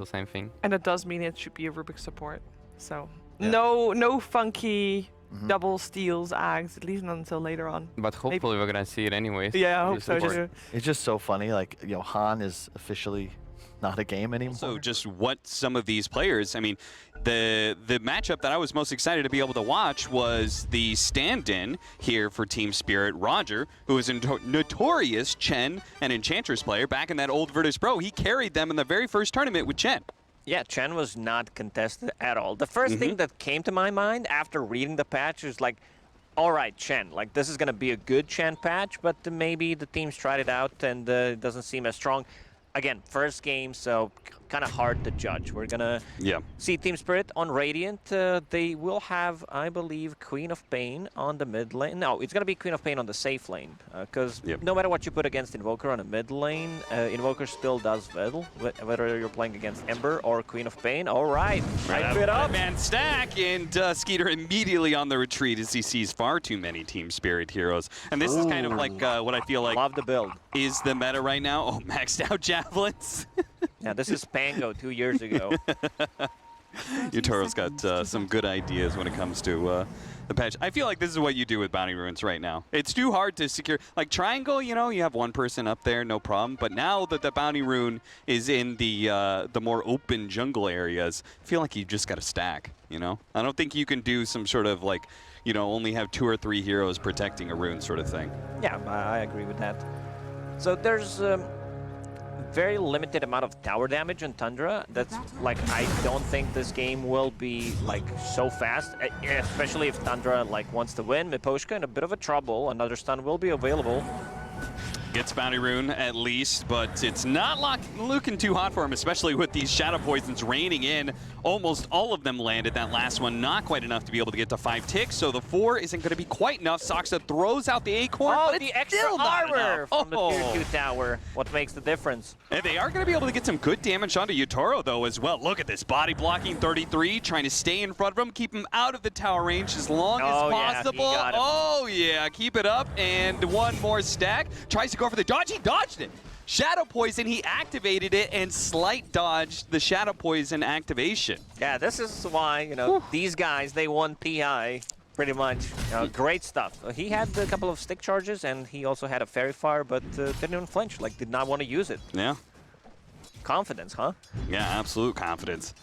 same thing. And it does mean it should be a Rubik support. So no funky double steals, Ags, at least not until later on. But hopefully we're gonna see it anyways. Yeah, I hope so too. It's just so funny, like, Johan is officially not a game anymore. So just what some of these players, I mean, the matchup that I was most excited to be able to watch was the stand-in here for Team Spirit, Roger, who is a notorious Chen and Enchantress player back in that old Virtus Pro. He carried them in the very first tournament with Chen. Yeah, Chen was not contested at all. The first thing that came to my mind after reading the patch was like, all right, Chen, like this is going to be a good Chen patch, but maybe the teams tried it out and it doesn't seem as strong. Again, first game, so kind of hard to judge. We're going to see Team Spirit on Radiant. They will have, I believe, Queen of Pain on the mid lane. No, it's going to be Queen of Pain on the safe lane. Because no matter what you put against Invoker on the mid lane, Invoker still does well, whether you're playing against Ember or Queen of Pain. All right, right bit up. Man stack, and Skeeter immediately on the retreat as he sees far too many Team Spirit heroes. And this is kind of like what I feel like love the build is the meta right now. Oh, maxed out javelins. Yeah, this is Pango 2 years ago. Utoro's got some good ideas when it comes to the patch. I feel like this is what you do with Bounty Ruins right now. It's too hard to secure. Like Triangle, you know, you have one person up there, no problem. But now that the Bounty Rune is in the more open jungle areas, I feel like you just got to stack, you know? I don't think you can do some sort of like, you know, only have 2 or 3 heroes protecting a rune sort of thing. Yeah, I agree with that. So there's very limited amount of tower damage on Tundra. That's like, I don't think this game will be like so fast, especially if Tundra like wants to win. Miposhka in a bit of a trouble. Another stun will be available. Gets Bounty Rune at least, but it's not looking too hot for him, especially with these Shadow Poisons raining in. Almost all of them landed. That last one not quite enough to be able to get to 5 ticks, so the 4 isn't going to be quite enough. Saksa throws out the Acorn, but the it's extra still not armor enough. from the Tier 2 tower. What makes the difference? And they are going to be able to get some good damage onto Utoro, though, as well. Look at this. Body blocking 33, trying to stay in front of him, keep him out of the tower range as long as possible. Yeah, oh, yeah. Keep it up. And one more stack. Tries to go for the dodge. He dodged it. Shadow Poison, he activated it and slight dodged the Shadow Poison activation. Yeah, this is why, you know, these guys, they won PI pretty much. Great stuff. He had a couple of stick charges and he also had a Fairy Fire, but didn't even flinch, like did not want to use it. Yeah. Confidence, huh? Yeah, absolute confidence.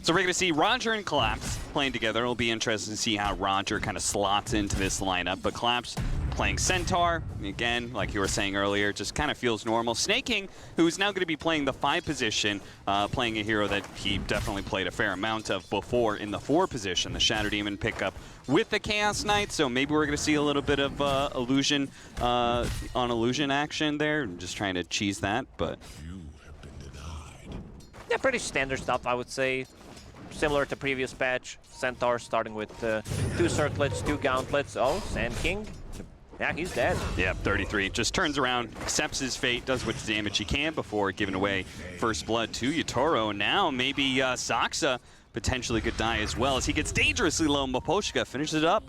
So we're going to see Roger and Collapse playing together. It'll be interesting to see how Roger kind of slots into this lineup. But Collapse playing Centaur, again, like you were saying earlier, just kind of feels normal. Snake King, who's now going to be playing the 5 position, playing a hero that he definitely played a fair amount of before in the 4 position, the Shadow Demon pickup with the Chaos Knight. So maybe we're going to see a little bit of illusion on illusion action there. I'm just trying to cheese that, but... Yeah, pretty standard stuff, I would say. Similar to previous patch. Centaur starting with 2 circlets, 2 gauntlets. Oh, Sand King. Yeah, he's dead. Yeah, 33. Just turns around, accepts his fate, does what damage he can before giving away first blood to Utoro. Now maybe Saksa potentially could die as well as he gets dangerously low. Miposhka finishes it up.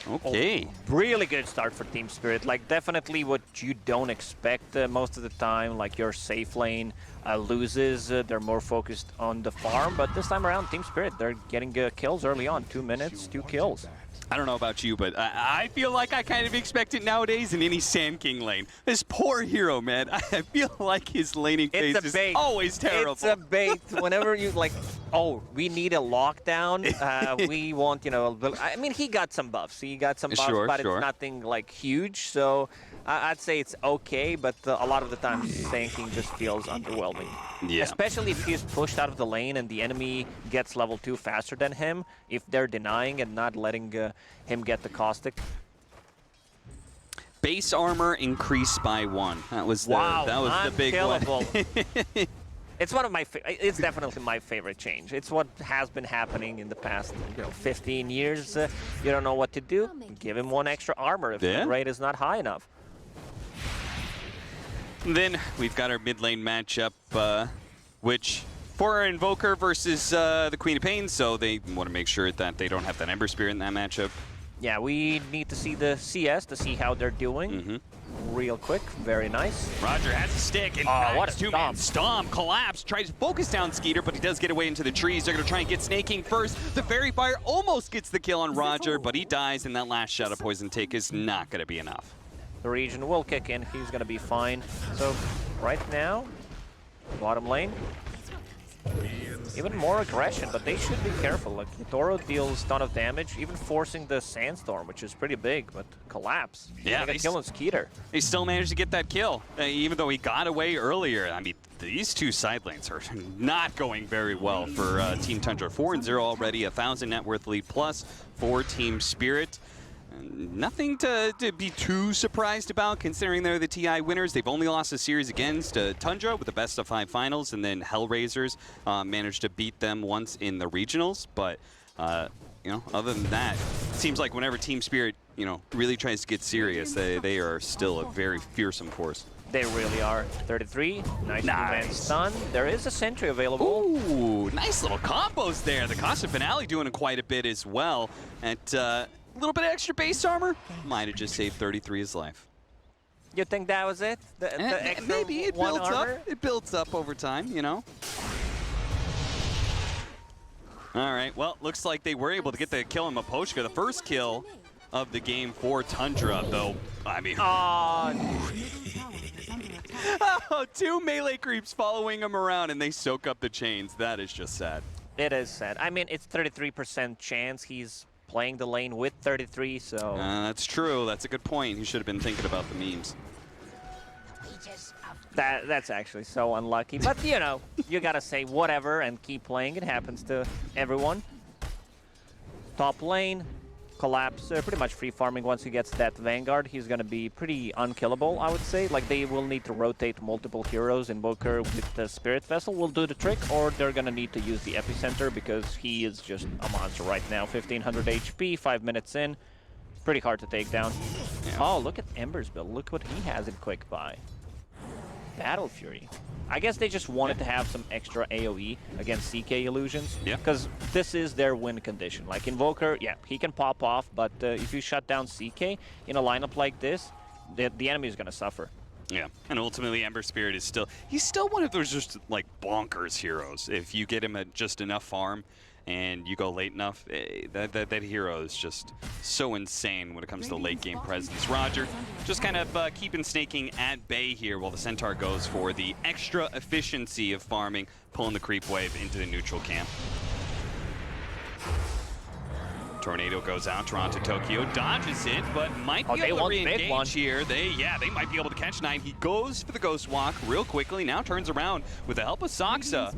Okay. Oh, really good start for Team Spirit. Like, definitely what you don't expect most of the time. Like, your safe lane loses. They're more focused on the farm. But this time around, Team Spirit, they're getting kills early on. 2 minutes, 2 kills. I don't know about you, but I feel like I kind of expect it nowadays in any Sand King lane. This poor hero, man. I feel like his laning phase is always terrible. It's a bait. Whenever you, like, oh, we need a lockdown. We want, you know, I mean, he got some buffs. He got some buffs, but it's nothing, like, huge. So I'd say it's okay, but a lot of the time, Sand King just feels underwhelming. Yeah. Especially if he's pushed out of the lane and the enemy gets level 2 faster than him, if they're denying and not letting him get the caustic. Base armor increased by 1. That was the big one. It's one of my. It's definitely my favorite change. It's what has been happening in the past, 15 years. You don't know what to do. Give him 1 extra armor if the rate is not high enough. Then we've got our mid lane matchup, which for our Invoker versus the Queen of Pain, so they want to make sure that they don't have that Ember Spirit in that matchup. Yeah, we need to see the CS to see how they're doing. Real quick, very nice. Roger has a stick, and what a two-man stomp. Collapse, tries to focus down Skeeter, but he does get away into the trees. They're going to try and get Snaking first. The Fairy Fire almost gets the kill on Roger, but he dies, and that last shot of Poison Take is not going to be enough. The region will kick in. He's going to be fine. So right now, bottom lane, even more aggression, but they should be careful. Like, Toro deals a ton of damage, even forcing the Sandstorm, which is pretty big, but Collapse. Yeah, they kill on Skeeter. He still managed to get that kill, even though he got away earlier. I mean, these two side lanes are not going very well for Team Tundra. 4-0 already, 1,000 net worth lead plus for Team Spirit. Nothing to be too surprised about, considering they're the TI winners. They've only lost a series against Tundra with the best-of-5 finals, and then Hellraisers managed to beat them once in the regionals. But you know, other than that, it seems like whenever Team Spirit, you know, really tries to get serious, they are still a very fearsome force. They really are. 33, nice two-man stun. There is a sentry available. Ooh, nice little combos there. The Costa Finale doing quite a bit as well. And a little bit of extra base armor might have just saved 33's life. You think that was it? The extra maybe it one builds armor? up. It builds up over time, you know. All right. Well, looks like they were able to get the kill on Mapochka, the first kill of the game for Tundra, though. I mean, oh, two melee creeps following him around, and they soak up the chains. That is just sad. It is sad. I mean, it's 33% chance he's playing the lane with 33, so... That's true. That's a good point. He should have been thinking about the memes. That's actually so unlucky. But, you know, you gotta say whatever and keep playing. It happens to everyone. Top lane, Collapse, pretty much free farming. Once he gets that Vanguard, he's gonna be pretty unkillable, I would say. Like, they will need to rotate multiple heroes. Invoker with the Spirit Vessel will do the trick, or they're gonna need to use the Epicenter because he is just a monster right now. 1500 HP, 5 minutes in. Pretty hard to take down. Yeah. Oh, look at Ember's build. Look what he has in Quick Buy. Battle Fury. I guess they just wanted to have some extra AoE against CK illusions. Yeah. Because this is their win condition. Like Invoker, yeah, he can pop off, but if you shut down CK in a lineup like this, the enemy is going to suffer. Yeah, and ultimately Ember Spirit is he's still one of those just like bonkers heroes. If you get him at just enough farm and you go late enough, that hero is just so insane when it comes to late game presence. Roger just kind of keeping Snaking at bay here while the Centaur goes for the extra efficiency of farming, pulling the creep wave into the neutral camp. Tornado goes out, Toronto Tokyo dodges it, but might be able to re-engage here. They might be able to catch 9. He goes for the Ghost Walk real quickly, now turns around with the help of Saksa.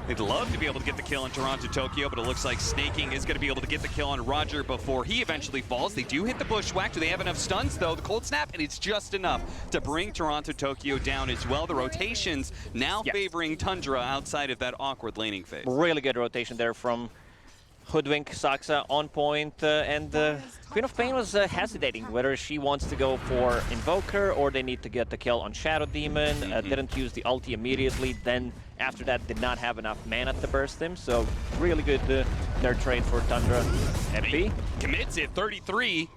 They'd love to be able to get the kill on Toronto Tokyo, but it looks like Snaking is going to be able to get the kill on Roger before he eventually falls. They do hit the Bushwhack. Do they have enough stuns, though? The Cold Snap, and it's just enough to bring Toronto Tokyo down as well. The rotations now favoring Tundra outside of that awkward laning phase. Really good rotation there from Hoodwink, Saksa on point, and Queen of Pain was hesitating whether she wants to go for Invoker or they need to get the kill on Shadow Demon. Didn't use the ulti immediately, then after that did not have enough mana to burst him, so really good their trade for Tundra. Ephey commits it, 33.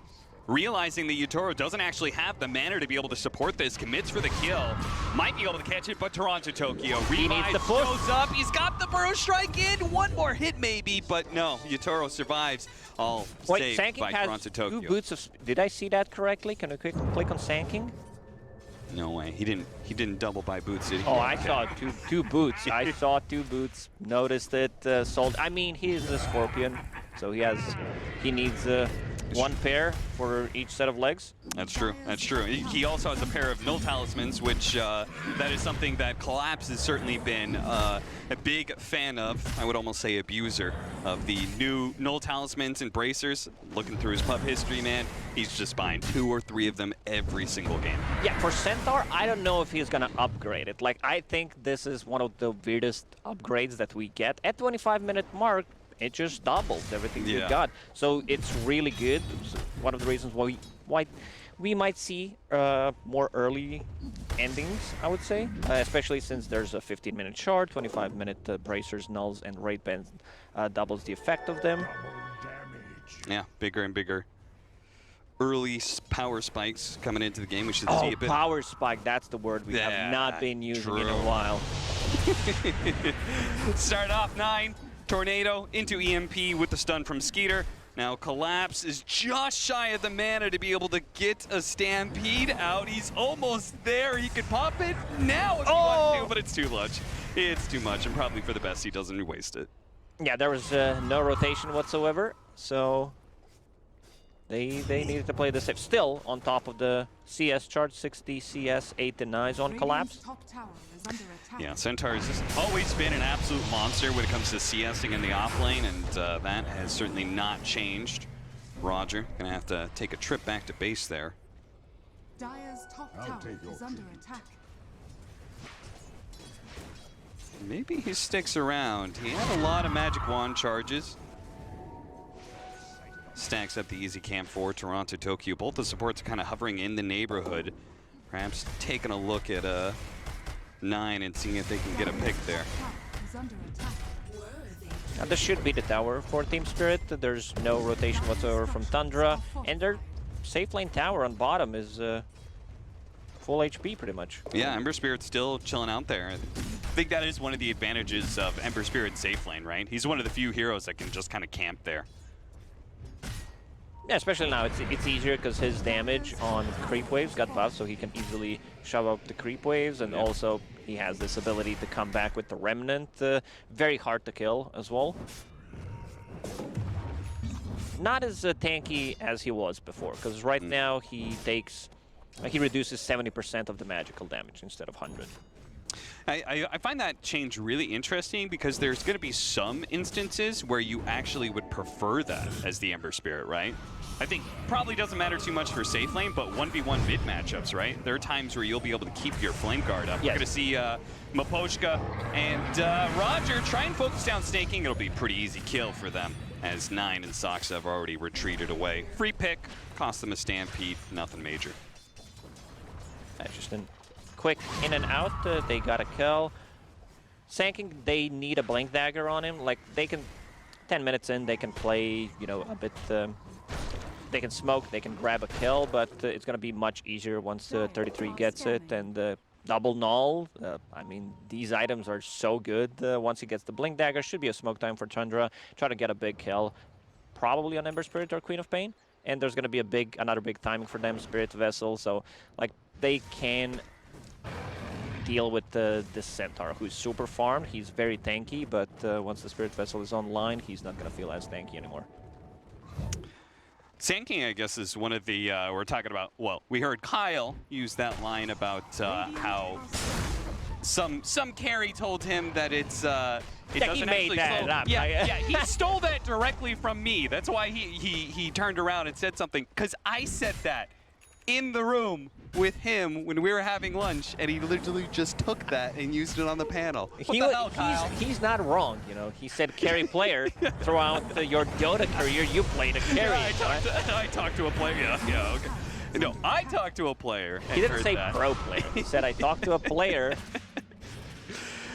Realizing that Yutoro doesn't actually have the mana to be able to support this, commits for the kill. Might be able to catch it, but Toronto Tokyo revives, goes up. He's got the Burrow Strike in. One more hit maybe, but no, Yutoro survives. All saved by Toronto Tokyo. 2 boots of... Did I see that correctly? Can you click on Sanking? No way. He didn't double buy boots, did he? Oh, I saw two boots. I saw 2 boots. Noticed it. Sold. I mean, he is a Scorpion, so he needs 1 pair for each set of legs. That's true. That's true. He also has a pair of Null Talismans, which that is something that Collapse has certainly been a big fan of. I would almost say abuser of the new Null Talismans and Bracers. Looking through his pub history, man, he's just buying 2 or 3 of them every single game. Yeah, for Centaur, I don't know if he's gonna upgrade it. Like, I think this is one of the weirdest upgrades that we get. At 25-minute mark, it just doubles everything we got. So it's really good. It's one of the reasons why we might see more early endings, I would say. Especially since there's a 15-minute shard, 25-minute bracers, nulls, and raid bans doubles the effect of them. Yeah, bigger and bigger early power spikes coming into the game. We should see a bit. Power spike, that's the word we have not been using in a while. Start off 9, Tornado into EMP with the stun from Skeeter. Now Collapse is just shy of the mana to be able to get a Stampede out. He's almost there. He could pop it now if he wants to, but it's too much. It's too much, and probably for the best he doesn't waste it. Yeah, there was no rotation whatsoever, so they needed to play this safe. Still on top of the CS chart, 60 CS, 8 denies on Collapse. Yeah, Centaur has just always been an absolute monster when it comes to CSing in the offlane, and that has certainly not changed. Roger gonna have to take a trip back to base there. Dire's top tower is under attack. Maybe he sticks around. He had a lot of magic wand charges. Stacks up the easy camp for Toronto, Tokyo. Both the supports are kind of hovering in the neighborhood. Perhaps taking a look at 9 and seeing if they can get a pick there. Now this should be the tower for Team Spirit. There's no rotation whatsoever from Tundra, and their safe lane tower on bottom is full HP pretty much. Yeah, Ember Spirit's still chilling out there. I think that is one of the advantages of Ember Spirit's safe lane, right? He's one of the few heroes that can just kind of camp there. Yeah, especially now it's easier because his damage on creep waves got buffed, so he can easily shove up the creep waves, and also he has this ability to come back with the Remnant. Very hard to kill as well. Not as tanky as he was before, because right now he reduces 70% of the magical damage instead of 100. I find that change really interesting because there's going to be some instances where you actually would prefer that as the Ember Spirit, right? I think probably doesn't matter too much for safe lane, but 1v1 mid matchups, right? There are times where you'll be able to keep your flame guard up. Yes. We're going to see Miposhka and Roger try and focus down staking. It'll be a pretty easy kill for them as 9 and Sox have already retreated away. Free pick, cost them a stampede, nothing major. Just a quick in and out, they got a kill. Sanking, they need a Blink Dagger on him. Like, they can, 10 minutes in, they can play, you know, a bit, they can smoke, they can grab a kill, but it's going to be much easier once 33 gets it. And double null, I mean, these items are so good. Once he gets the Blink Dagger, should be a smoke time for Tundra. Try to get a big kill, probably on Ember Spirit or Queen of Pain. And there's going to be another big timing for them, Spirit Vessel. So, like, they can deal with this Centaur, who's super farmed. He's very tanky, but once the Spirit Vessel is online, he's not going to feel as tanky anymore. Sand King, I guess, is one of the, we're talking about, well, we heard Kyle use that line about how some carry told him that it's, it doesn't he made that slow. up. Yeah, he stole that directly from me. That's why he turned around and said something, because I said that in the room with him when we were having lunch, and he literally just took that and used it on the panel. What the hell, Kyle? He's not wrong, you know. He said carry player. Throughout your Dota career, you played a carry. Yeah, I talked to a player. Yeah, okay. No, I talked to a player. He didn't say pro player. He said I talked to a player.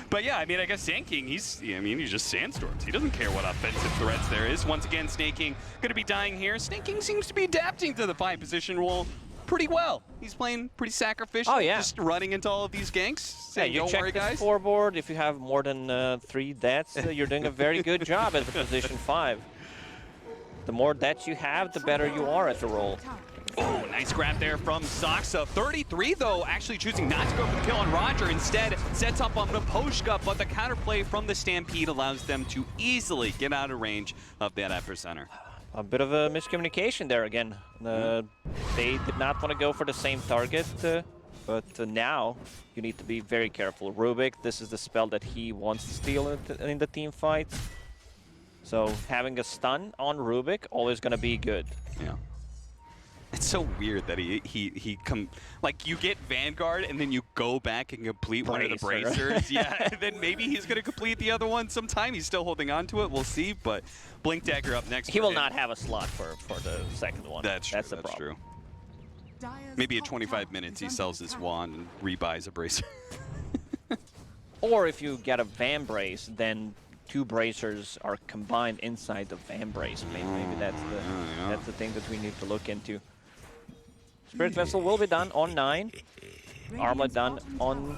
But yeah, I mean, I guess Sand King, he just sandstorms. He doesn't care what offensive threats there is. Once again, Snaking going to be dying here. Snaking seems to be adapting to the 5 position role pretty well. He's playing pretty sacrificial. Oh, yeah. Just running into all of these ganks, saying, yeah, don't worry, guys. You check the scoreboard. If you have more than 3 deaths, you're doing a very good job at the position 5. The more deaths you have, the better you are at the role. Oh, nice grab there from Soxa. 33, though, actually choosing not to go for the kill on Roger. Instead, sets up on Miposhka, but the counterplay from the Stampede allows them to easily get out of range of that epicenter. A bit of a miscommunication there again. They did not want to go for the same target, but now you need to be very careful. Rubik, this is the spell that he wants to steal in the team fight. So having a stun on Rubik, always going to be good. Yeah. It's so weird that he like, you get Vanguard and then you go back and complete one of the bracers. Yeah, and then maybe he's going to complete the other one sometime. He's still holding on to it. We'll see, but Blink Dagger up next. He will not have a slot for the second one. That's true. That's the problem. True. Maybe at 25 minutes he sells his wand and rebuys a bracer. Or if you get a Van Brace, then 2 bracers are combined inside the Van Brace. Maybe that's the thing that we need to look into. Spirit Vessel will be done on 9. Armlet done on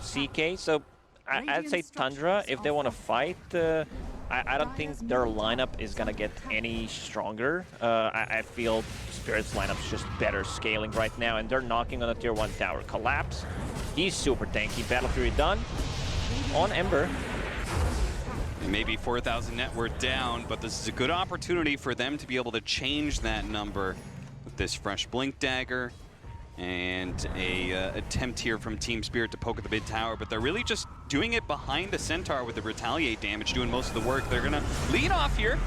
CK. So I'd say Tundra, if they want to fight, I don't think their lineup is going to get any stronger. I feel Spirit's lineup's just better scaling right now, and they're knocking on the tier 1 tower. Collapse. He's super tanky. Battle Fury done on Ember. Maybe 4,000 net we're down, but this is a good opportunity for them to be able to change that number with this fresh Blink Dagger and a attempt here from Team Spirit to poke at the mid tower, but they're really just doing it behind the Centaur with the retaliate damage, doing most of the work. They're gonna lead off here.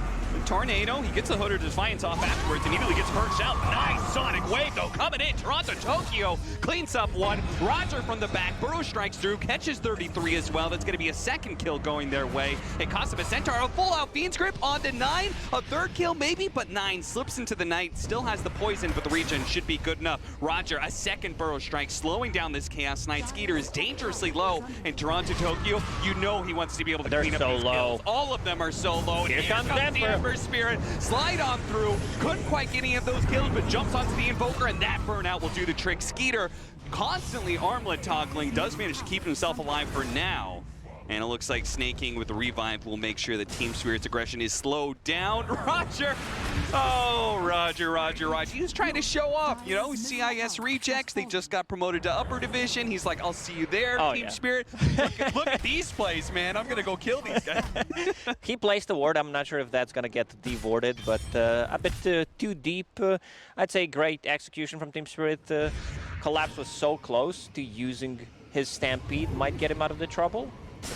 Tornado, he gets the Hood of Defiance off afterwards, immediately gets perched out. Nice Sonic Wave, though, coming in. Toronto, Tokyo cleans up one. Roger from the back, Burrow strikes through, catches 33 as well. That's going to be a second kill going their way. It costs him a Centaur, a full-out Fiend's Grip onto 9. A third kill maybe, but 9 slips into the night. Still has the poison, but the regen should be good enough. Roger, a second Burrow strike, slowing down this Chaos Knight. Skeeter is dangerously low, and Toronto, Tokyo, you know he wants to be able to clean up these kills. All of them are so low. Here comes the Ember Spirit. Slide on through. Couldn't quite get any of those kills, but jumps onto the Invoker, and that burnout will do the trick. Skeeter, constantly armlet toggling, does manage to keep himself alive for now. And it looks like Snaking with the revive will make sure that Team Spirit's aggression is slowed down. Roger! Oh, Roger. He's trying to show off, you know, CIS rejects. They just got promoted to upper division. He's like, I'll see you there, Team Spirit. Look at these plays, man. I'm going to go kill these guys. He placed the ward. I'm not sure if that's going to get devorded, but a bit too deep. I'd say great execution from Team Spirit. Collapse was so close to using his Stampede. Might get him out of the trouble.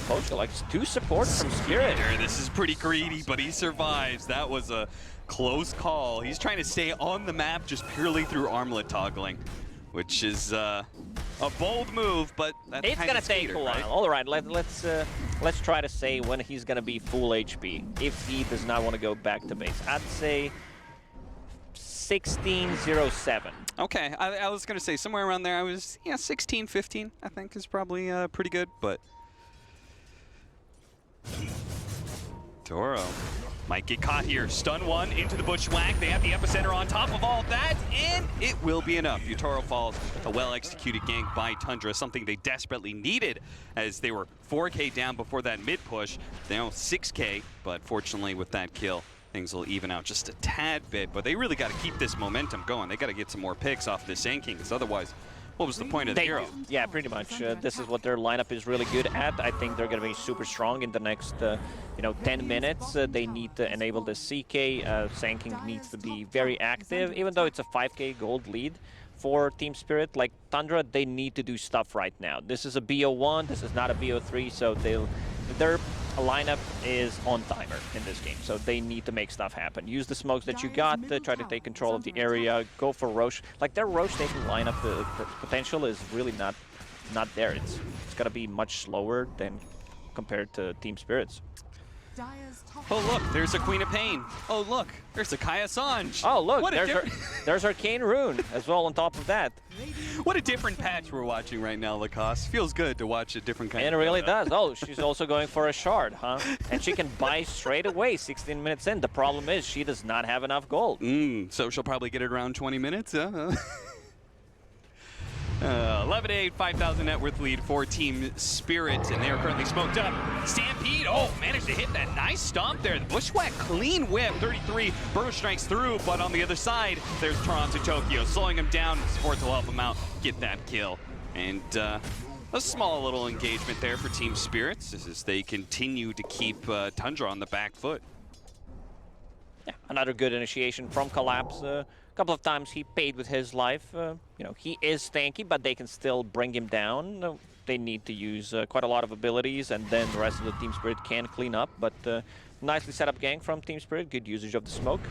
Coach likes 2 supports from Spirit. This is pretty greedy, but he survives. That was a close call. He's trying to stay on the map just purely through armlet toggling, which is a bold move, but that's it's gonna take a while. Right? All right, let's try to say when he's gonna be full HP if he does not want to go back to base. I'd say 16:07. Okay, I was gonna say somewhere around there. I was 16:15. I think is probably pretty good, but. Toro might get caught here. Stun 1 into the Bushwhack. They have the epicenter on top of all that, and it will be enough. Utoro falls. A well-executed gank by Tundra, something they desperately needed as they were 4K down before that mid-push. Now 6K, but fortunately with that kill, things will even out just a tad bit. But they really got to keep this momentum going. They got to get some more picks off the Sand Kings, otherwise what was the point of the hero? Yeah, pretty much. This is what their lineup is really good at. I think they're going to be super strong in the next, 10 minutes. They need to enable the CK. Sand King needs to be very active, even though it's a 5K gold lead for Team Spirit. Like Tundra, they need to do stuff right now. This is a BO1. This is not a BO3, so their lineup is on timer in this game, so they need to make stuff happen. Use the smokes that you got to try to take control of the area. Go for Roche. Like their Roche taking lineup, the potential is really not there. It's gonna be much slower than compared to Team Spirit's. Oh look, there's a Queen of Pain. Oh look, there's a Kaya Sanj. Oh look, there's Arcane Rune as well on top of that. What a different patch we're watching right now, Lacoste. Feels good to watch a different kind of It really does. Oh, she's also going for a shard, huh? And she can buy straight away 16 minutes in. The problem is she does not have enough gold. So she'll probably get it around 20 minutes, huh? 11-8, 5,000 net worth lead for Team Spirit, and they are currently smoked up. Stampede, managed to hit that nice stomp there. The Bushwhack, clean whip, 33. Burrow strikes through, but on the other side, there's Toronto Tokyo, slowing him down. Support will help him out, get that kill. And a small little engagement there for Team Spirits as they continue to keep Tundra on the back foot. Yeah, another good initiation from Collapse. A couple of times he paid with his life. He is tanky, but they can still bring him down. They need to use quite a lot of abilities, and then the rest of the Team Spirit can clean up. But nicely set up gank from Team Spirit. Good usage of the smoke.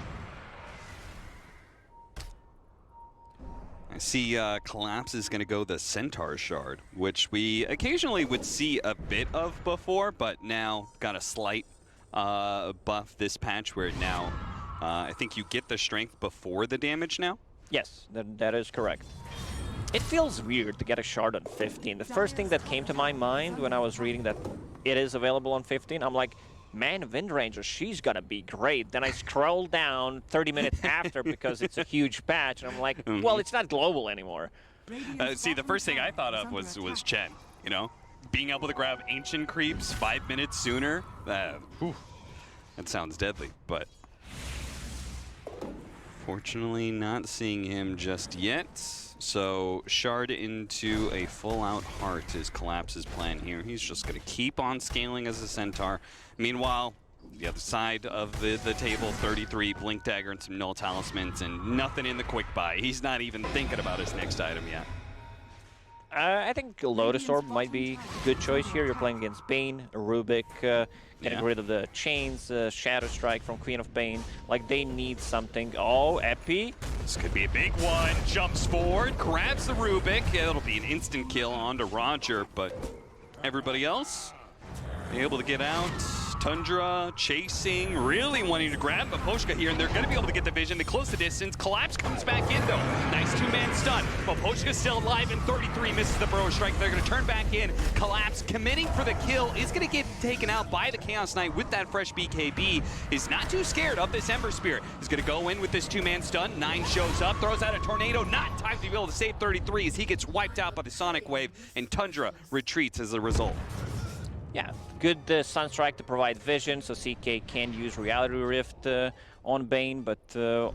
I see Collapse is going to go the Centaur Shard, which we occasionally would see a bit of before, but now got a slight buff this patch where now I think you get the strength before the damage now? Yes, that is correct. It feels weird to get a shard on 15. The first thing that came to my mind when I was reading that it is available on 15, I'm like, man, Windranger, she's gonna be great. Then I scroll down 30 minutes after because it's a huge patch, and I'm like, well, it's not global anymore. See, the first thing I thought of was Chen, you know? Being able to grab Ancient Creeps 5 minutes sooner, that sounds deadly, but fortunately not seeing him just yet. So Shard into a full-out Heart is Collapse's plan here. He's just going to keep on scaling as a Centaur. Meanwhile, the other side of the table, 33, Blink Dagger and some Null Talismans and nothing in the quick buy. He's not even thinking about his next item yet. I think Lotus Orb might be a good choice here. You're playing against Bane, Rubik, getting rid of the chains, Shadow Strike from Queen of Bane. Like, they need something. Oh, Ephey. This could be a big one. Jumps forward, grabs the Rubik. It'll be an instant kill onto Roger, but everybody else able to get out. Tundra chasing, really wanting to grab Maposhka here, and they're going to be able to get the vision. They close the distance. Collapse comes back in, though. Nice two-man stun. Maposhka's still alive, and 33 misses the Burrow Strike. They're going to turn back in. Collapse committing for the kill is going to get taken out by the Chaos Knight with that fresh BKB. Is not too scared of this Ember Spirit. He's going to go in with this two-man stun. 9 shows up, throws out a tornado. Not time to be able to save 33 as he gets wiped out by the Sonic Wave, and Tundra retreats as a result. Yeah, good Sunstrike to provide vision, so CK can use Reality Rift on Bane, but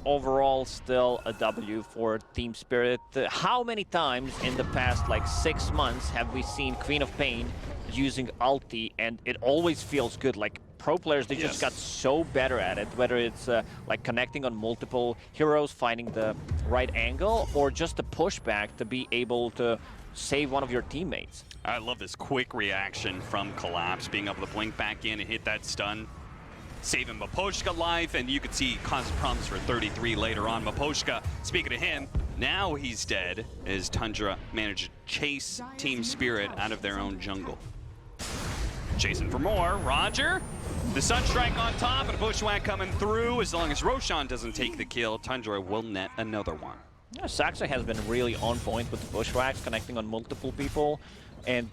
overall still a W for Team Spirit. How many times in the past, like 6 months, have we seen Queen of Pain using ulti, and it always feels good? Like, pro players, they just got so better at it, whether it's like connecting on multiple heroes, finding the right angle, or just the pushback to be able to save one of your teammates. I love this quick reaction from Collapse, being able to blink back in and hit that stun, saving Maposhka life, and you could see cause problems for 33 later on. Maposhka, speaking of him, now he's dead as Tundra managed to chase Team Spirit out of their own jungle. Chasing for more, Roger, the Sunstrike on top, and a Bushwhack coming through. As long as Roshan doesn't take the kill, Tundra will net another one. Yeah, Saxa has been really on point with the Bushwhacks, connecting on multiple people. And,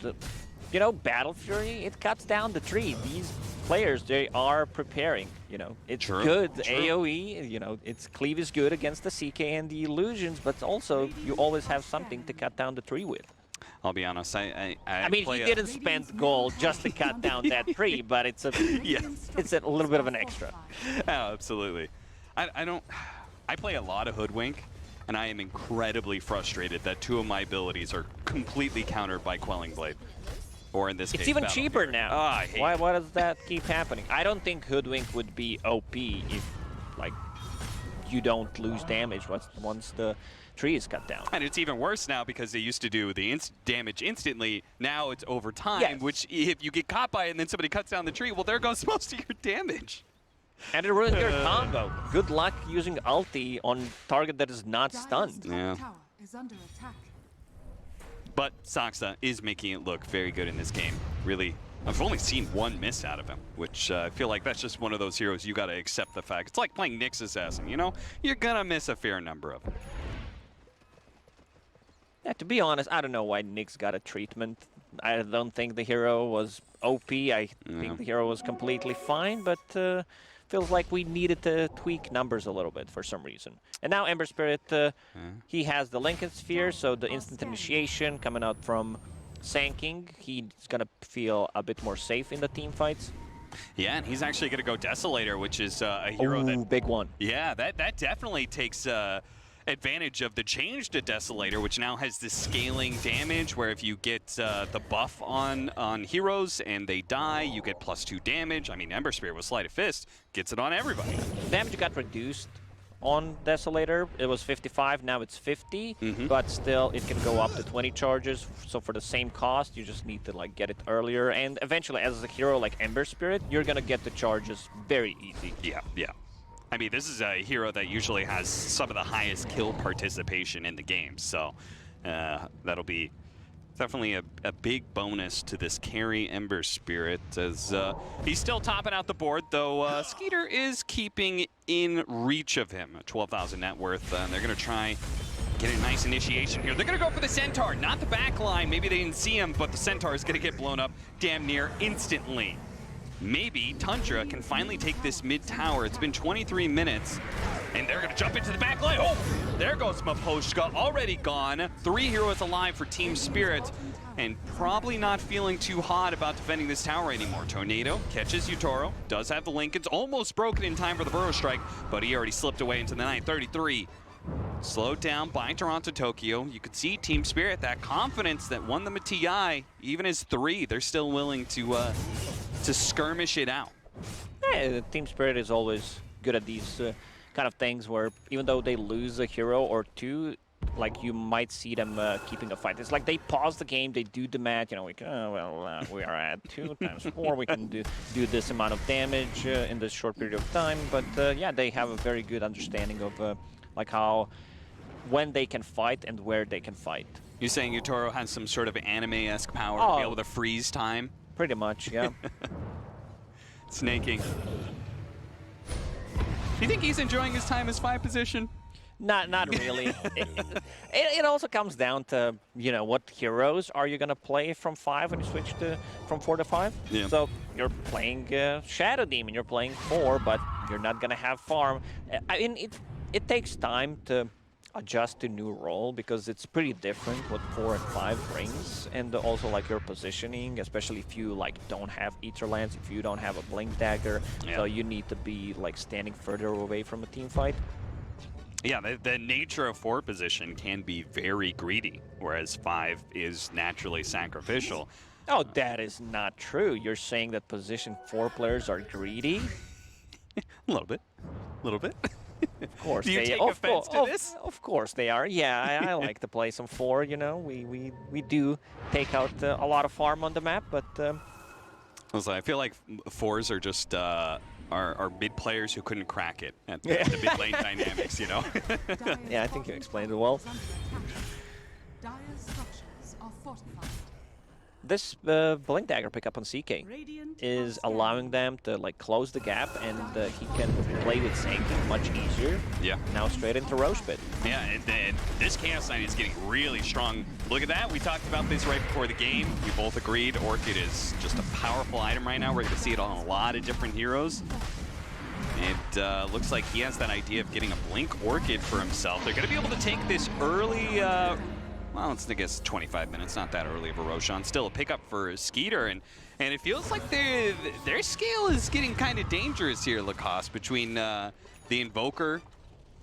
you know, Battle Fury, it cuts down the tree. These players, they are preparing, you know. It's good. AoE, you know, its cleave is good against the CK and the Illusions, but also you always have something to cut down the tree with. I'll be honest, I mean, he didn't spend gold just to cut down that tree, but it's a, it's a little bit of an extra. Oh, absolutely. I play a lot of Hoodwink, and I am incredibly frustrated that 2 of my abilities are completely countered by Quelling Blade. Or in this case, it's even cheaper now. Oh, I hate Why does that keep happening? I don't think Hoodwink would be OP if, like, you don't lose damage once the tree is cut down. And it's even worse now because they used to do the damage instantly. Now it's over time, which if you get caught by it and then somebody cuts down the tree, well, there goes most of your damage. And it ruins your combo. Good luck using ulti on target that is not stunned. Dire's top tower is under attack. But Saxa is making it look very good in this game. Really, I've only seen 1 miss out of him, which I feel like that's just one of those heroes you got to accept the fact. It's like playing Nyx Assassin, you know? You're going to miss a fair number of them. Yeah, to be honest, I don't know why Nyx got a treatment. I don't think the hero was OP. I think the hero was completely fine, but feels like we needed to tweak numbers a little bit for some reason. And now Ember Spirit, he has the Lincoln Sphere, so the instant initiation coming out from Sanking. He's going to feel a bit more safe in the team fights. Yeah, and he's actually going to go Desolator, which is a hero that... big one. Yeah, that definitely takes advantage of the change to Desolator, which now has this scaling damage where if you get the buff on heroes and they die, you get +2 damage. I mean, Ember Spirit with Sleight of Fist gets it on everybody. Damage got reduced on Desolator. It was 55, now it's 50, but still it can go up to 20 charges. So for the same cost, you just need to like get it earlier. And eventually, as a hero like Ember Spirit, you're gonna get the charges very easy. Yeah, yeah. I mean, this is a hero that usually has some of the highest kill participation in the game, so that'll be definitely a big bonus to this carry Ember Spirit, as he's still topping out the board, though Skeeter is keeping in reach of him, 12,000 net worth, and they're going to try get a nice initiation here. They're going to go for the Centaur, not the back line. Maybe they didn't see him, but the Centaur is going to get blown up damn near instantly. maybe Tundra can finally take this mid tower. It's been 23 minutes, and they're going to jump into the back line. Oh, there goes Maposhka, already gone. 3 heroes alive for Team Spirit, and probably not feeling too hot about defending this tower anymore. Tornado catches Utoro, does have the link. It's almost broken in time for the Burrow Strike, but he already slipped away into the 933. Slowed down by Toronto Tokyo. You could see Team Spirit, that confidence that won them a TI, even as 3, they're still willing to skirmish it out. Yeah, Team Spirit is always good at these kind of things where even though they lose a hero or 2, like you might see them keeping a fight. It's like they pause the game, they do the math, you know, like, we are at 2 times 4, we can do this amount of damage in this short period of time. But yeah, they have a very good understanding of like when they can fight and where they can fight. You're saying Utoro has some sort of anime-esque power to be able to freeze time? Pretty much, yeah. Snaking. Do you think he's enjoying his time as 5 position? Not really. It also comes down to, you know, what heroes are you going to play from 5 when you switch from 4 to 5? Yeah. So you're playing Shadow Demon, you're playing 4, but you're not going to have farm. I mean, it takes time to adjust to new role because it's pretty different what 4 and 5 brings, and also like your positioning, especially if you like don't have Ether Lance, if you don't have a Blink Dagger, so you need to be like standing further away from a team fight. Yeah, the nature of 4 position can be very greedy, whereas 5 is naturally sacrificial. Oh, that is not true. You're saying that position 4 players are greedy? A little bit. A little bit. Of course, Do you take offense to this? Of course they are. Yeah, I like to play some 4, you know. We do take out a lot of farm on the map, but... I feel like 4s are just... Are mid players who couldn't crack it at the mid lane dynamics, you know? Yeah, I think you explained it well. Dire's structures are fortified. This Blink Dagger pickup on CK is allowing them to like close the gap, and he can play with Sanctum much easier. Yeah. Now straight into Roche Pit. Yeah, and this Chaos Knight is getting really strong. Look at that. We talked about this right before the game. We both agreed Orchid is just a powerful item right now. We're going to see it on a lot of different heroes. It looks like he has that idea of getting a Blink Orchid for himself. They're going to be able to take this early... well, it's, I guess, 25 minutes, not that early of a Roshan. Still a pickup for Skeeter, and it feels like their scale is getting kind of dangerous here, Lacoste, between the Invoker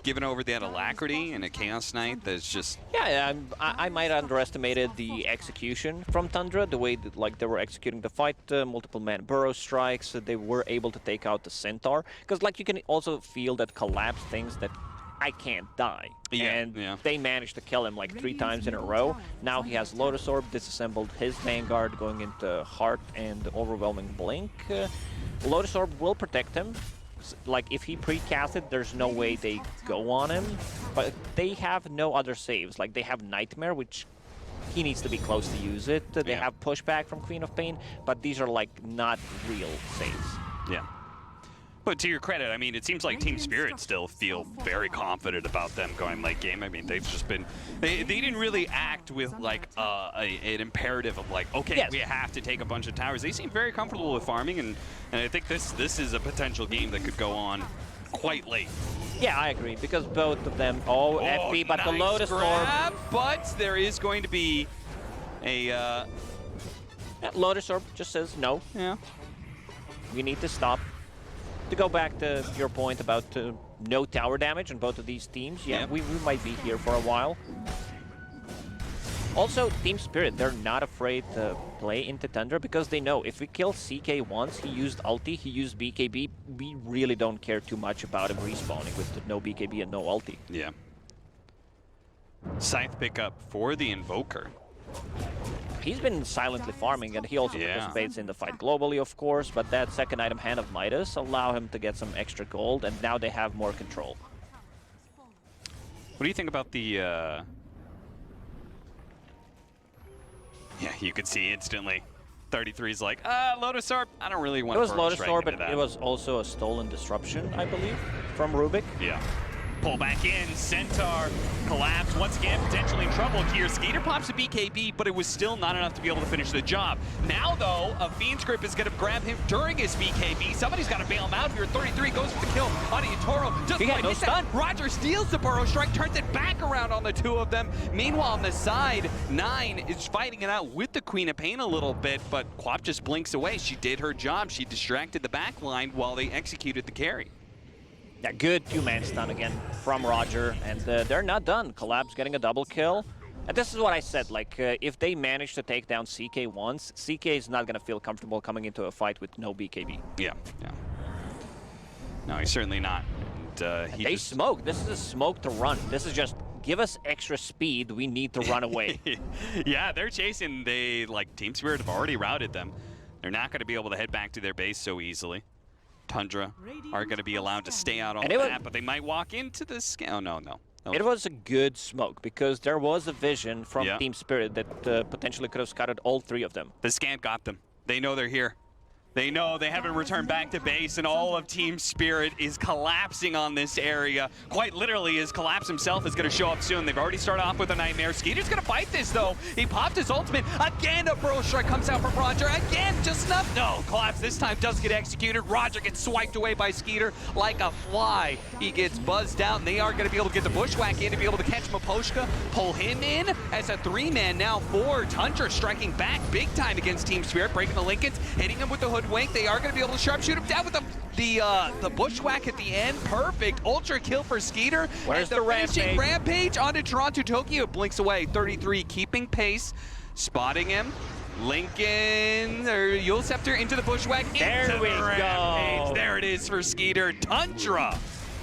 giving over that Alacrity and a Chaos Knight that's just... Yeah, I might have underestimated the execution from Tundra, the way that like they were executing the fight, multiple man burrow strikes, they were able to take out the Centaur. Because like you can also feel that Collapse thinks that I can't die. And they managed to kill him like 3 times in a row. Now he has Lotus Orb, disassembled his Vanguard, going into Heart and Overwhelming Blink. Lotus Orb will protect him. Like if he pre-casted, there's no way they go on him. But they have no other saves. Like they have Nightmare, which he needs to be close to use it. They have Pushback from Queen of Pain, but these are like not real saves. Yeah. But to your credit, I mean, it seems like Team Spirit still feel very confident about them going late game. I mean, they've just been... They didn't really act with, like, an imperative of, like, okay, we have to take a bunch of towers. They seem very comfortable with farming, and I think this is a potential game that could go on quite late. Yeah, I agree, because both of them... Oh, Ephey, but nice the Lotus grab, Orb... But there is going to be a... Lotus Orb just says no. Yeah. We need to stop. To go back to your point about no tower damage on both of these teams, we might be here for a while. Also, Team Spirit, they're not afraid to play into Tundra because they know if we kill CK once, he used ulti, he used BKB, we really don't care too much about him respawning with no BKB and no ulti. Yeah. Scythe pickup for the Invoker. He's been silently farming, and he also participates in the fight globally, of course, but that second item, Hand of Midas, allow him to get some extra gold, and now they have more control. What do you think about the... Yeah, you could see instantly. 33's like, Lotus Orb, I don't really want to... It was Lotus Orb, but it was also a stolen disruption, I believe, from Rubik. Yeah. Pull back in, Centaur, collapse, once again, potentially in trouble here. Skeeter pops a BKB, but it was still not enough to be able to finish the job. Now, though, a Fiend's Grip is going to grab him during his BKB. Somebody's got to bail him out here. 33 goes for the kill on Yatoro. Doesn't quite hit that. Roger steals the Burrow Strike, turns it back around on the two of them. Meanwhile, on the side, 9 is fighting it out with the Queen of Pain a little bit, but Quap just blinks away. She did her job. She distracted the back line while they executed the carry. Yeah, good two-man stun again from Roger, and they're not done. Collapse getting a double kill. And this is what I said, like, if they manage to take down CK once, CK is not going to feel comfortable coming into a fight with no BKB. Yeah. No, he's certainly not. And, they smoke. This is a smoke to run. This is just, give us extra speed. We need to run away. Yeah, they're chasing. Team Spirit have already routed them. They're not going to be able to head back to their base so easily. Tundra are going to be allowed to stay out on the map, but they might walk into the scale. Oh, no. It was a good smoke because there was a vision from Team Spirit that potentially could have scouted all 3 of them. The scan got them. They know they're here. They know they haven't returned back to base, and all of Team Spirit is collapsing on this area. Quite literally, as Collapse himself is going to show up soon. They've already started off with a Nightmare. Skeeter's going to fight this, though. He popped his ultimate. Again, a Burrow Strike comes out from Roger. Again, just enough. No, Collapse this time does get executed. Roger gets swiped away by Skeeter like a fly. He gets buzzed out, and they are going to be able to get the Bushwhack in to be able to catch Maposhka, pull him in as a 3-man now for Tundra, striking back big time against Team Spirit, breaking the Lincolns, hitting him with the Hoodwink. They are going to be able to sharpshoot him down with the Bushwhack at the end. Perfect ultra kill for Skeeter. Where's the finishing rampage onto Toronto Tokyo? Blinks away. 33 keeping pace, spotting him. Lincoln or Yule Scepter into the Bushwhack. There we go. There it is for Skeeter. Tundra.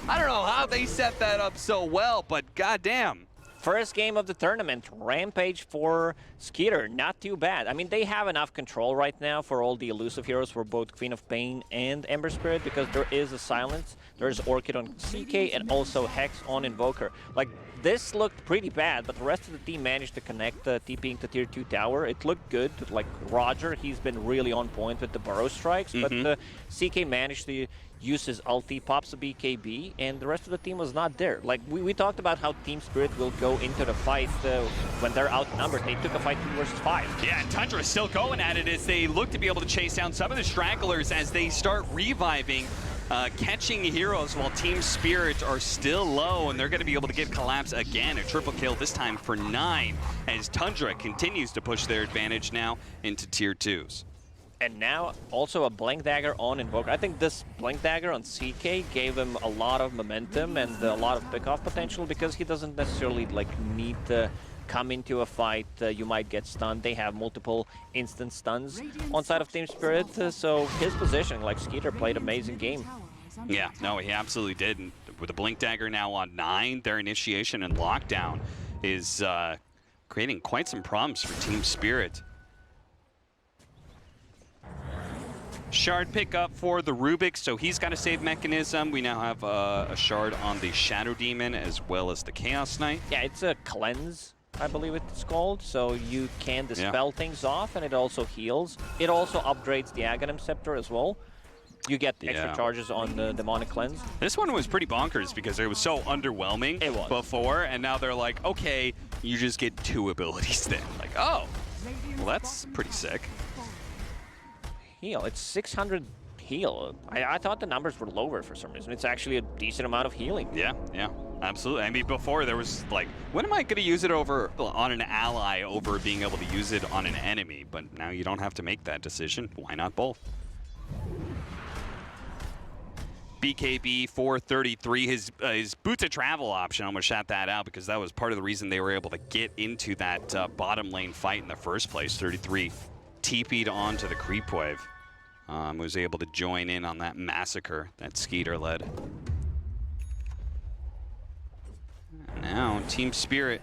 I don't know how they set that up so well, but goddamn. First game of the tournament, Rampage for Skeeter, not too bad. I mean, they have enough control right now for all the elusive heroes for both Queen of Pain and Ember Spirit because there is a silence. There's Orchid on CK and also Hex on Invoker. Like, this looked pretty bad, but the rest of the team managed to connect TPing to Tier 2 tower. It looked good. Like, Roger, he's been really on point with the Burrow Strikes, but CK managed to use his ulti, pops a BKB, and the rest of the team was not there. Like, we talked about how Team Spirit will go into the fight when they're outnumbered. They took a fight 2 versus 5. Yeah, and Tundra is still going at it as they look to be able to chase down some of the stragglers as they start reviving, catching heroes while Team Spirit are still low, and they're going to be able to get Collapse again. A triple kill this time for 9 as Tundra continues to push their advantage now into Tier 2s. And now also a Blink Dagger on Invoker. I think this Blink Dagger on CK gave him a lot of momentum and a lot of pick-off potential because he doesn't necessarily need to come into a fight. You might get stunned. They have multiple instant stuns on side of Team Spirit. So his positioning, like Skeeter, played amazing game. Yeah, no, he absolutely did. And with the Blink Dagger now on 9, their initiation and lockdown is creating quite some problems for Team Spirit. Shard pickup for the Rubik, so he's got a save mechanism. We now have a shard on the Shadow Demon as well as the Chaos Knight. Yeah, it's a cleanse, I believe it's called, so you can dispel things off, and it also heals. It also upgrades the Aghanim Scepter as well. You get extra charges on the Demonic Cleanse. This one was pretty bonkers because it was so underwhelming before, and now they're like, okay, you just get 2 abilities then. Like, oh, well, that's pretty sick. Heal. It's 600 heal. I thought the numbers were lower for some reason. It's actually a decent amount of healing. Yeah, absolutely. I mean, before there was like, when am I going to use it on an ally over being able to use it on an enemy? But now you don't have to make that decision. Why not both? BKB 433, his Boots of Travel option, I'm going to shout that out because that was part of the reason they were able to get into that bottom lane fight in the first place. 33 TP'd onto the creep wave. Was able to join in on that massacre that Skeeter led. Now, Team Spirit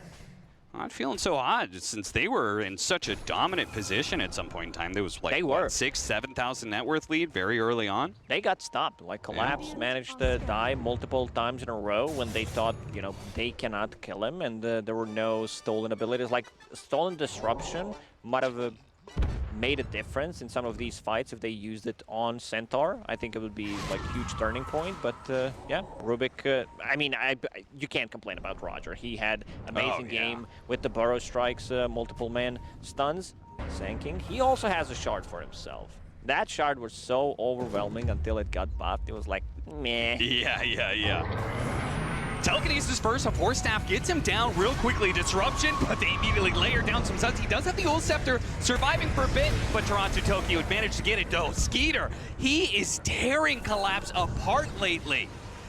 not feeling so odd since they were in such a dominant position at some point in time. There was like, what, 6,000-7,000 net worth lead very early on. They got stopped. Like, Collapse managed to die multiple times in a row when they thought, you know, they cannot kill him, and there were no stolen abilities. Like, Stolen Disruption might have made a difference in some of these fights if they used it on Centaur. I think it would be like huge turning point. But yeah, Rubik. I mean, you can't complain about Roger. He had amazing game with the burrow strikes, multiple man stuns, sanking. He also has a shard for himself. That shard was so overwhelming until it got buffed. It was like, meh. Yeah. Telekinesis first, a Force Staff gets him down real quickly. Disruption, but they immediately layer down some stuns. He does have the Ult Scepter surviving for a bit, but Toronto Tokyo would manage to get it though. Skeeter, he is tearing Collapse apart lately.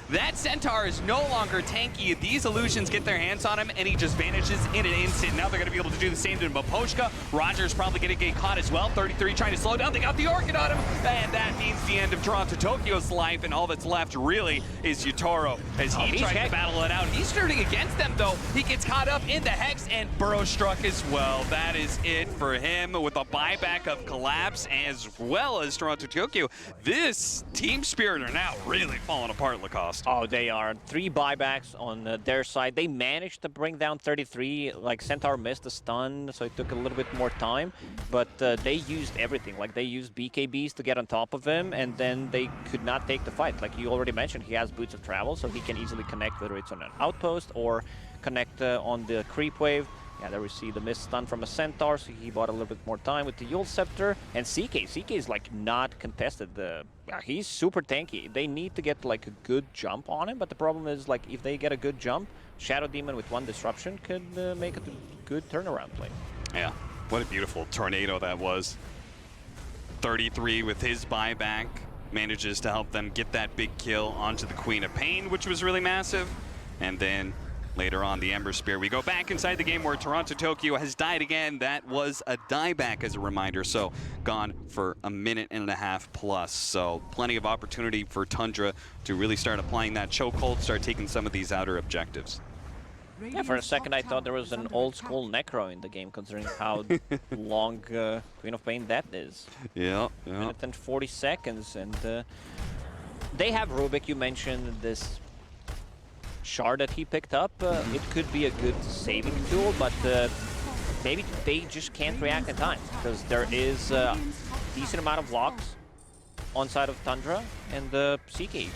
That Centaur is no longer tanky. These illusions get their hands on him, and he just vanishes in an instant. Now they're going to be able to do the same to Maposhka. Roger's probably going to get caught as well. 33 trying to slow down. They got the Orchid on him, and that means the end of Toronto Tokyo's life, and all that's left really is Yutaro as he tries to battle it out. He's turning against them, though. He gets caught up in the Hex, and Burrow struck as well. That is it for him with a buyback of Collapse as well as Toronto Tokyo. This Team Spirit are now really falling apart, Lacoste. Oh, they are. 3 buybacks on their side. They managed to bring down 33. Like, Centaur missed a stun, so it took a little bit more time. But they used everything. Like, they used BKBs to get on top of him, and then they could not take the fight. Like you already mentioned, he has Boots of Travel, so he can easily connect, whether it's on an outpost or connect on the creep wave. Yeah, there we see the missed stun from a Centaur, so he bought a little bit more time with the Yule Scepter. And CK is like not contested. He's super tanky. They need to get like a good jump on him, but the problem is like if they get a good jump, Shadow Demon with 1 disruption could make it a good turnaround play. Yeah, what a beautiful tornado that was. 33 with his buyback manages to help them get that big kill onto the Queen of Pain, which was really massive. And then later on, the Ember Spear. We go back inside the game where Toronto Tokyo has died again. That was a dieback as a reminder, so gone for a minute and a half plus. So plenty of opportunity for Tundra to really start applying that chokehold, start taking some of these outer objectives. Yeah, for a second I thought there was an old school Necro in the game, considering how long Queen of Pain that is. Yeah. Minute and 40 seconds, and they have Rubik. You mentioned this shard that he picked up. It could be a good saving tool, but maybe they just can't react in time, because there is a decent amount of blocks on side of Tundra, and CK,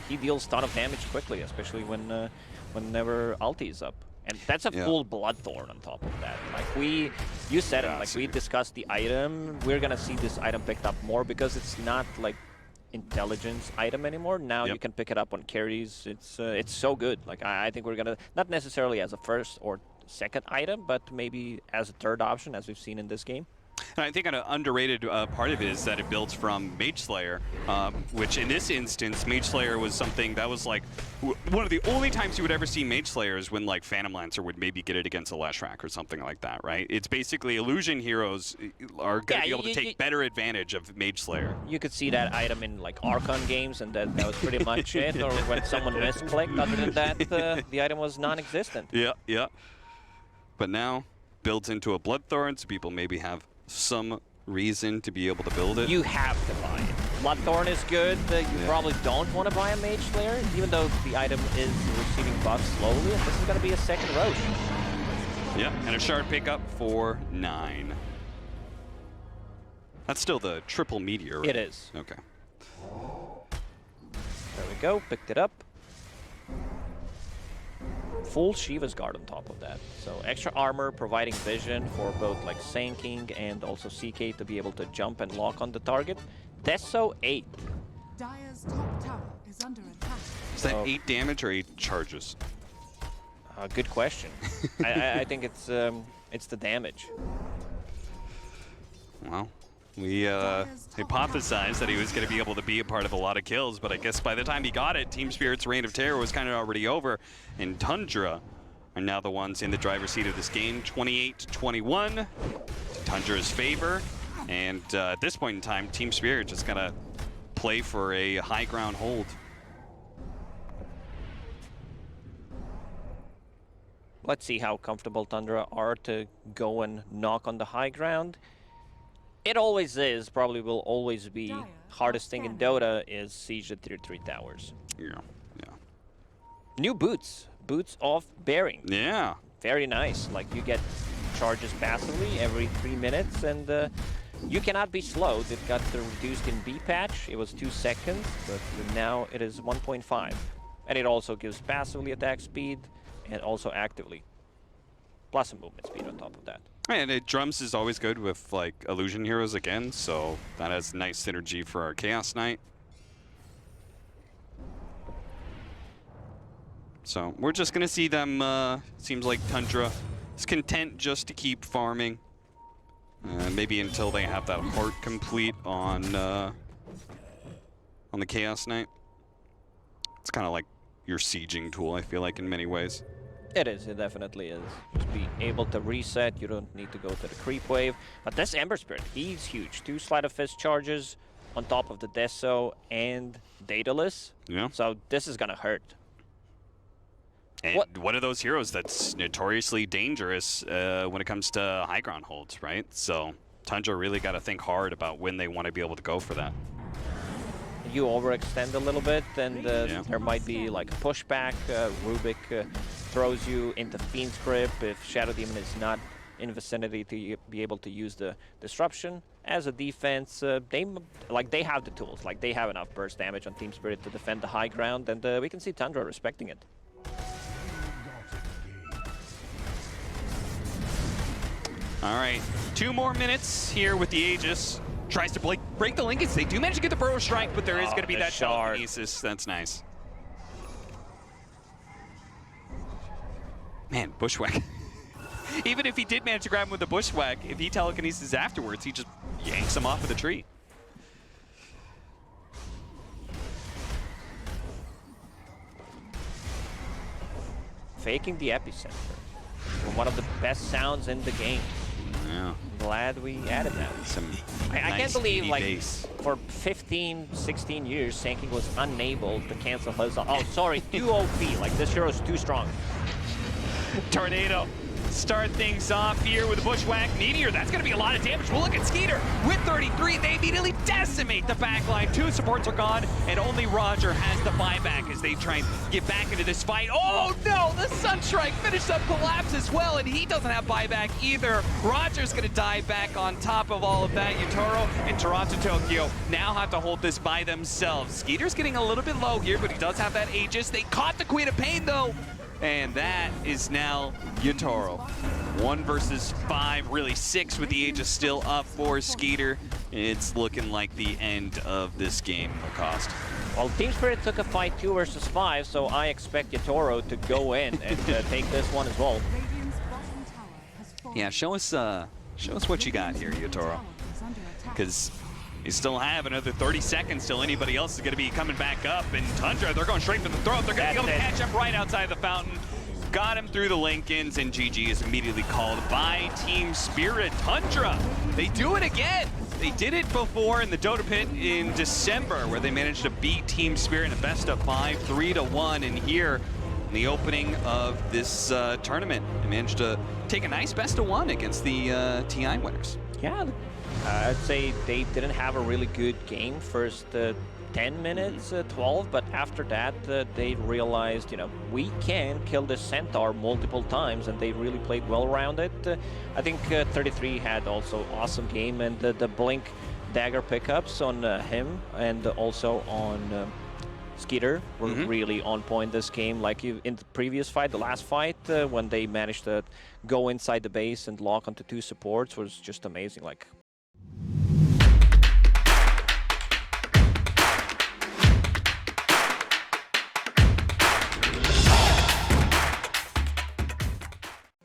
he deals a ton of damage quickly, especially whenever ulti is up. And that's a full Bloodthorn on top of that. Like you said it, like we discussed the item, we're gonna see this item picked up more because it's not like intelligence item anymore. Now you can pick it up on carries. It's so good. Like I think we're gonna, not necessarily as a first or second item, but maybe as a third option, as we've seen in this game. And I think an underrated part of it is that it builds from Mage Slayer, which in this instance, Mage Slayer was something that was like one of the only times you would ever see Mage Slayer is when like Phantom Lancer would maybe get it against a Leshrac or something like that, right? It's basically illusion heroes are going to be able to take better advantage of Mage Slayer. You could see that item in like Archon games, and that was pretty much it. Or when someone misclicked. Other than that, the item was non-existent. Yeah. But now builds into a Bloodthorn, so people maybe have some reason to be able to build it. You have to buy it. Bloodthorn is good. You probably don't want to buy a Mage Slayer, even though the item is receiving buffs slowly. And this is going to be a second Roche. Yeah, and a shard pickup for 9. That's still the triple meteor, right? It is. Okay. There we go. Picked it up. Full Shiva's Guard on top of that. So extra armor, providing vision for both like Sanking and also CK to be able to jump and lock on the target. Deso 8. Dire's top tower is under attack. Is that 8 damage or 8 charges? Good question. I think it's the damage. Well, we hypothesized that he was going to be able to be a part of a lot of kills, but I guess by the time he got it, Team Spirit's reign of terror was kind of already over, and Tundra are now the ones in the driver's seat of this game. 28-21 to Tundra's favor, and at this point in time, Team Spirit just got to play for a high ground hold. Let's see how comfortable Tundra are to go and knock on the high ground. It always is, probably will always be, hardest thing in Dota is siege the tier 3 towers. Yeah. New boots of bearing. Yeah. Very nice. Like you get charges passively every 3 minutes, and You cannot be slowed. It got reduced in B patch. It was 2 seconds, but now it is 1.5. And it also gives passively attack speed and also actively. Plus some movement speed on top of that. And drums is always good with like illusion heroes again, so that has nice synergy for our Chaos Knight. So we're just gonna see them. Seems like Tundra is content just to keep farming, maybe until they have that heart complete on the Chaos Knight. It's kind of like your sieging tool, I feel like, in many ways. It is, it definitely is. Just be able to reset, you don't need to go to the creep wave. But this Ember Spirit, he's huge. 2 Sleight of Fist charges on top of the Deso and Daedalus. Yeah. So this is gonna hurt. And one of those heroes that's notoriously dangerous when it comes to high ground holds, right? So Tundra really got to think hard about when they want to be able to go for that. You overextend a little bit, and there might be like a pushback. Rubik throws you into Fiend's Grip if Shadow Demon is not in vicinity to be able to use the disruption. As a defense, they have the tools. Like they have enough burst damage on Team Spirit to defend the high ground, and we can see Tundra respecting it. All right, 2 more minutes here with the Aegis. Tries to break the linkage. They do manage to get the Burrow Strike, but there is going to be that telekinesis. That's nice. Man, Bushwhack. Even if he did manage to grab him with the Bushwhack, if he telekinesis afterwards, he just yanks him off of the tree. Faking the epicenter. One of the best sounds in the game. Yeah. Glad we added that. I can't believe, like, for 15, 16 years, Sanking was unable to cancel his... Oh, sorry, too OP. Like, this hero's too strong. Tornado. Start things off here with a Bushwhack Meteor. That's going to be a lot of damage. We'll look at Skeeter with 33. They immediately decimate the backline. 2 supports are gone, and only Roger has the buyback as they try and get back into this fight. Oh no, the Sunstrike finished up Collapse as well, and he doesn't have buyback either. Roger's going to die back on top of all of that. Yutaro and Toronto Tokyo now have to hold this by themselves. Skeeter's getting a little bit low here, but he does have that Aegis. They caught the Queen of Pain though. And that is now Yutaro. 1 versus 5, really 6 with the Aegis still up for Skeeter. It's looking like the end of this game, Lacoste. Well, Team Spirit took a fight 2 versus 5, so I expect Yutaro to go in and take this one as well. Yeah, show us what you got here, Yutaro. Because you still have another 30 seconds till anybody else is going to be coming back up. And Tundra, they're going straight for the throat. They're going to be able to catch up right outside the fountain. Got him through the Lincolns, and GG is immediately called by Team Spirit. Tundra, they do it again. They did it before in the Dota pit in December, where they managed to beat Team Spirit in a best-of-5, 3-1. And here, in the opening of this tournament, they managed to take a nice best-of-1 against the TI winners. Yeah, I'd say they didn't have a really good game first 10 minutes, 12, but after that they realized, you know, we can kill this Centaur multiple times, and they really played well around it. I think 33 had also awesome game, and the Blink dagger pickups on him and also on Skeeter were really on point this game. Like in the previous fight, the last fight, when they managed to go inside the base and lock onto 2 supports was just amazing. Like